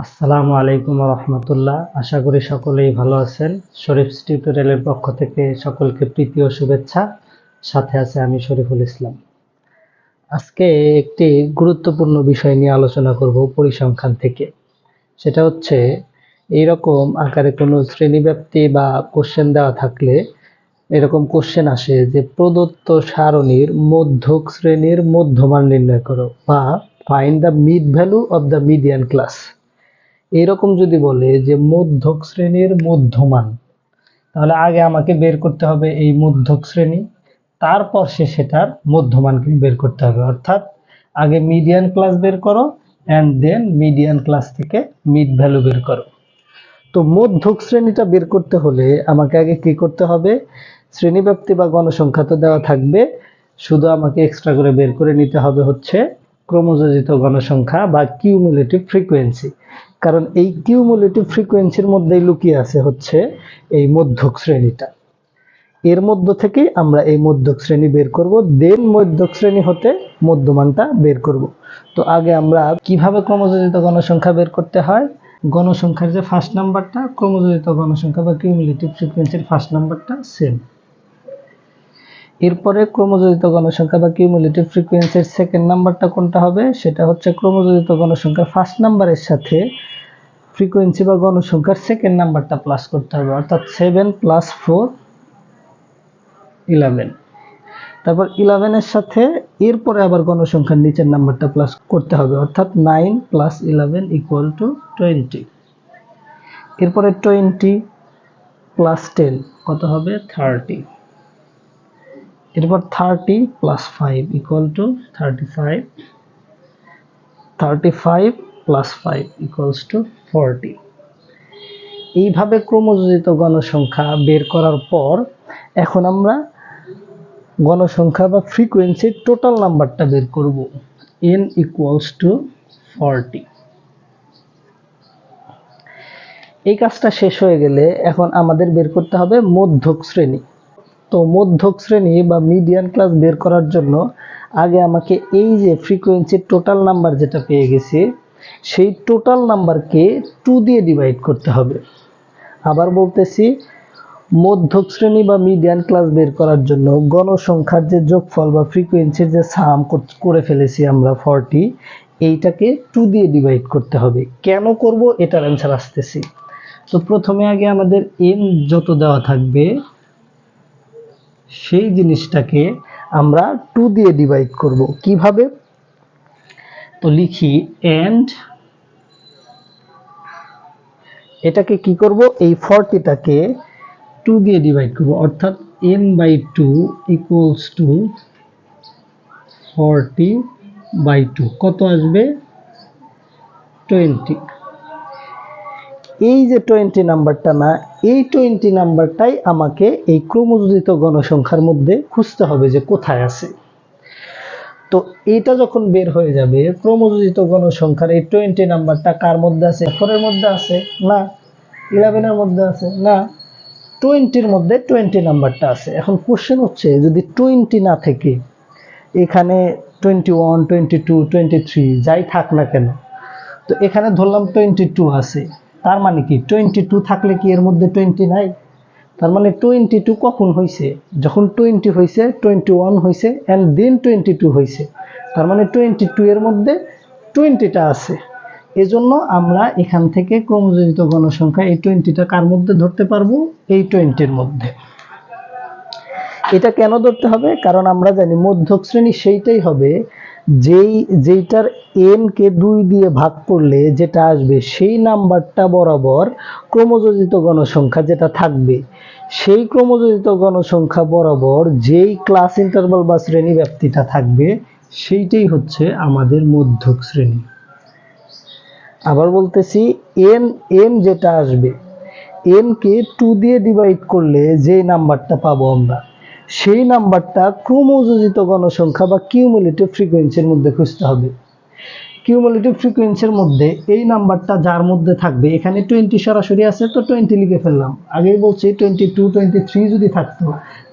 আসসালামু আলাইকুম রহমতুল্লাহ। আশা করি সকলেই ভালো আছেন। শরীফ টিউটোরিয়ালের পক্ষ থেকে সকলকে প্রীতি ও শুভেচ্ছা। সাথে আছে আমি শরীফুল ইসলাম। আজকে একটি গুরুত্বপূর্ণ বিষয় নিয়ে আলোচনা করব পরিসংখ্যান থেকে। সেটা হচ্ছে এইরকম আকারে কোনো শ্রেণীব্যাপ্তি বা কোশ্চেন দেওয়া থাকলে এরকম কোশ্চেন আসে যে প্রদত্ত সারণীর মধ্যক শ্রেণীর মধ্যমান নির্ণয় করো বা find the mid value of the median class. এরকম যদি বলে যে মধ্যক শ্রেণীর মধ্যমান, তাহলে আগে আমাকে বের করতে হবে এই মধ্যক শ্রেণী, তারপর সেটার মধ্যমানকে বের করতে হবে। অর্থাৎ আগে মিডিয়ান ক্লাস বের করো অ্যান্ড দেন মিডিয়ান ক্লাস থেকে মিড ভ্যালু বের করো। তো মধ্যক শ্রেণীটা বের করতে হলে আমাকে আগে কি করতে হবে? শ্রেণীব্যাপ্তি বা গণসংখ্যা তো দেওয়া থাকবে, শুধু আমাকে এক্সট্রা করে বের করে নিতে হবে হচ্ছে ক্রমযোজিত গণসংখ্যা বা কিউমুলেটিভ ফ্রিকোয়েন্সি। কারণ এই কিউমুলেটিভ ফ্রিকোয়েন্সির মধ্যেই লুকিয়ে আছে হচ্ছে এই মধ্যক শ্রেণীটা। এর মধ্য থেকে আমরা এই মধ্যক শ্রেণী বের করব, দেন মধ্যক শ্রেণী হতে মধ্যমানটা বের করব। তো আগে আমরা কিভাবে ক্রমযোজিত গণসংখ্যা বের করতে হয়? গণসংখ্যার যে ফার্স্ট নাম্বারটা, ক্রমযোজিত গণসংখ্যা বা কিউমুলেটিভ ফ্রিকোয়েন্সির ফার্স্ট নাম্বারটা সেম। এরপরে ক্রমযোজিত গণসংখ্যা বা কিউমুলেটিভ ফ্রিকোয়েন্সির সেকেন্ড নাম্বারটা কোনটা হবে? সেটা হচ্ছে ক্রমযোজিত গণসংখ্যার ফার্স্ট নাম্বারের সাথে ফ্রিকোয়েন্সি বা গণসংখ্যার সেকেন্ড নাম্বারটা প্লাস করতে হবে, অর্থাৎ 7 + 4 11। তারপর 11 এর সাথে এরপরে আবার গণসংখ্যার নিচের নাম্বারটা প্লাস করতে হবে, অর্থাৎ 9 + 11 = 20। এরপরে 20 + 10 কত হবে? 30। এরপর 30 + 5 = 35। 35 + 5 = 40। এইভাবে ক্রমযোজিত গণসংখ্যা বের করার পর এখন আমরা গণসংখ্যা বা ফ্রিকোয়েন্সির টোটাল নাম্বারটা বের করব, n = 40। এই কাজটা শেষ হয়ে গেলে এখন আমাদের বের করতে হবে মধ্যক শ্রেণী। তো মধ্যক শ্রেণী বা মিডিয়ান ক্লাস বের করার জন্য আগে আমাকে এই যে ফ্রিকোয়েন্সির টোটাল নাম্বার যেটা পেয়ে গেছি, সেই টোটাল নাম্বারকে 2 দিয়ে ডিভাইড করতে হবে। আবার বলতেছি, মধ্যক শ্রেণী বা মিডিয়ান ক্লাস বের করার জন্য গণসংখ্যার যে যোগফল বা ফ্রিকোয়েন্সির যে সাম করে ফেলেছি আমরা 40, এইটাকে 2 দিয়ে ডিভাইড করতে হবে। কেন করব এটার অ্যান্সার আসতেছি। তো প্রথমে আগে আমাদের n যত দেওয়া থাকবে সেই জিনিসটাকে আমরা 2 দিয়ে ডিভাইড করব। কিভাবে? তো লিখি এন্ড এটাকে কি করব, এই 40টাকে 2 দিয়ে ডিভাইড করব, অর্থাৎ n/2 = 40/2 কত আসবে? 20। এই যে 20 নাম্বারটা না, এই 20 নাম্বারটাই আমাকে এই ক্রমযোজিত গণসংখ্যার মধ্যে খুঁজতে হবে যে কোথায় আছে। তো এইটা যখন বের হয়ে যাবে, ক্রমযোজিত গণসংখ্যার এই 20 নাম্বারটা কার মধ্যে আছে? 4 এর মধ্যে আছে না, 11 এর মধ্যে আছে না, 20 এর মধ্যে 20 নাম্বারটা আছে। এখন কোশ্চেন হচ্ছে, যদি 20 না থেকে এখানে 21, 22, 23 যাই থাক না কেন, তো এখানে ধরলাম 22 আছে, তার মানে কি 22 থাকলে কি এর মধ্যে 20 নাই? তার মানে 22 কখন হয়েছে? যখন 20 হয়েছে, 21 হয়েছে এন্ড দেন 22 হয়েছে, তার মানে 22 এর মধ্যে 20টা আছে। এজন্য আমরা এখান থেকে ক্রমযোজিত গণসংখ্যা এই 20টা কার মধ্যে ধরতে পারবো? এই 20 এর মধ্যে। এটা কেন ধরতে হবে? কারণ আমরা জানি মধ্যক শ্রেণী সেইটাই হবে যেইটার n কে 2 দিয়ে ভাগ করলে যেটা আসবে সেই নাম্বারটা বরাবর ক্রমযোজিত গণসংখ্যা যেটা থাকবে, সেই ক্রমযোজিত গণসংখ্যা বরাবর যেই ক্লাস ইন্টারভাল বা শ্রেণী ব্যাপ্তিটা থাকবে সেইটাই হচ্ছে আমাদের মধ্যক শ্রেণী। আবার বলতেছি, n যেটা আসবে, n কে 2 দিয়ে ডিভাইড করলে যে নাম্বারটা পাবো আমরা, সেই নাম্বারটা ক্রমযোজিত গণসংখ্যা বা কিউমুলেটিভ ফ্রিকোয়েন্সির মধ্যে খুঁজতে হবে। কিউমুলেটিভ ফ্রিকোয়েন্সির মধ্যে এই নাম্বারটা যার মধ্যে থাকবে, এখানে 20 সরাসরি আছে তো 20 লিখে ফেললাম। আগেই বলছি 22, 23 যদি থাকতো,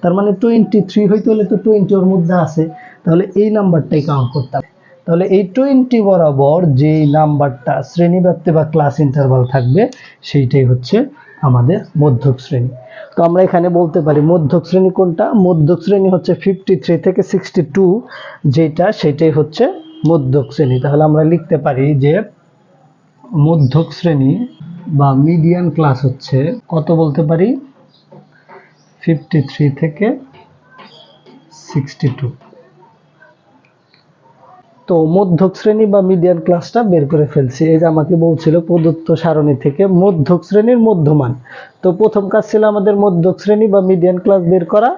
তার মানে 23 হইতে হলে তো 20 ওর মধ্যে আছে, তাহলে এই নাম্বারটাই কাউন্ট করতাম। তাহলে এই 20 বরাবর যে নাম্বারটা শ্রেণীব্যাপ্তি বা ক্লাস ইন্টারভাল থাকবে সেইটাই হচ্ছে আমাদের মধ্যক শ্রেণী। তো আমরা এখানে বলতে পারি মধ্যক শ্রেণী কোনটা? মধ্যক শ্রেণী হচ্ছে 53 থেকে 62 যেটা, সেটাই হচ্ছে মধ্যক শ্রেণী। তাহলে আমরা লিখতে পারি যে মধ্যক শ্রেণী বা মিডিয়ান ক্লাস হচ্ছে কত বলতে পারি? 53 থেকে 62। তো মধ্যক শ্রেণী বা মিডিয়ান ক্লাসটা বের করে ফেলছি। এই যে আমাকে বলছিল প্রদত্ত সারণী থেকে মধ্যক শ্রেণীর মধ্যমান। তো প্রথম কাজ ছিল আমাদের মধ্যক শ্রেণী বা মিডিয়ান ক্লাস বের করা।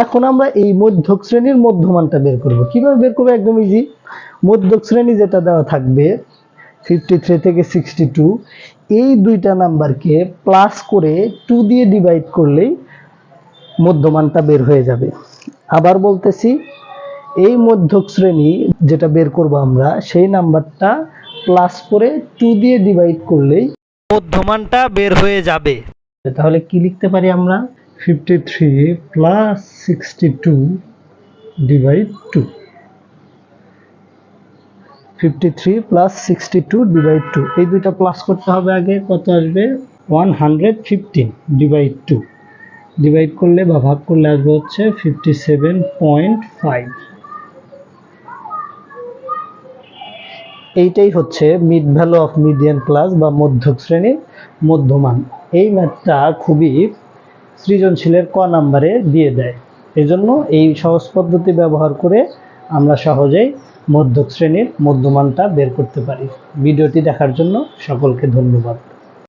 এখন আমরা এই মধ্যক শ্রেণীর মধ্যমানটা বের করব। কিভাবে বের করব? একদম ইজি। মধ্যক শ্রেণী যেটা দেওয়া থাকবে 53 থেকে 62, এই দুইটা নাম্বারকে প্লাস করে 2 দিয়ে ডিভাইড করলেই মধ্যমানটা বের হয়ে যাবে। আবার বলতেছি, এই মধ্যক শ্রেণী যেটা বের করব আমরা, সেই নাম্বারটা প্লাস করে 2 দিয়ে ডিভাইড করলেই মধ্যমানটা বের হয়ে যাবে। তাহলে কি লিখতে পারি আমরা? 53 প্লাস 62 ডিভাইড 2। 53 প্লাস 62 ডিভাইড 2, এই দুইটা প্লাস করতে হবে আগে। কত আসবে? 115 ডিভাইড 2। ডিভাইড করলে বা ভাগ করলে আসবে হচ্ছে 57.5। এইটাই হচ্ছে mid value of median class বা মধ্যক শ্রেণীর মধ্যমান। এই ম্যাথটা খুবই সৃজনশীলের ক নাম্বারে দিয়ে দেয়। এজন্য এই সহজ পদ্ধতি ব্যবহার করে আমরা সহজেই মধ্যক শ্রেণীর মধ্যমানটা বের করতে পারি। ভিডিওটি দেখার জন্য সকলকে ধন্যবাদ।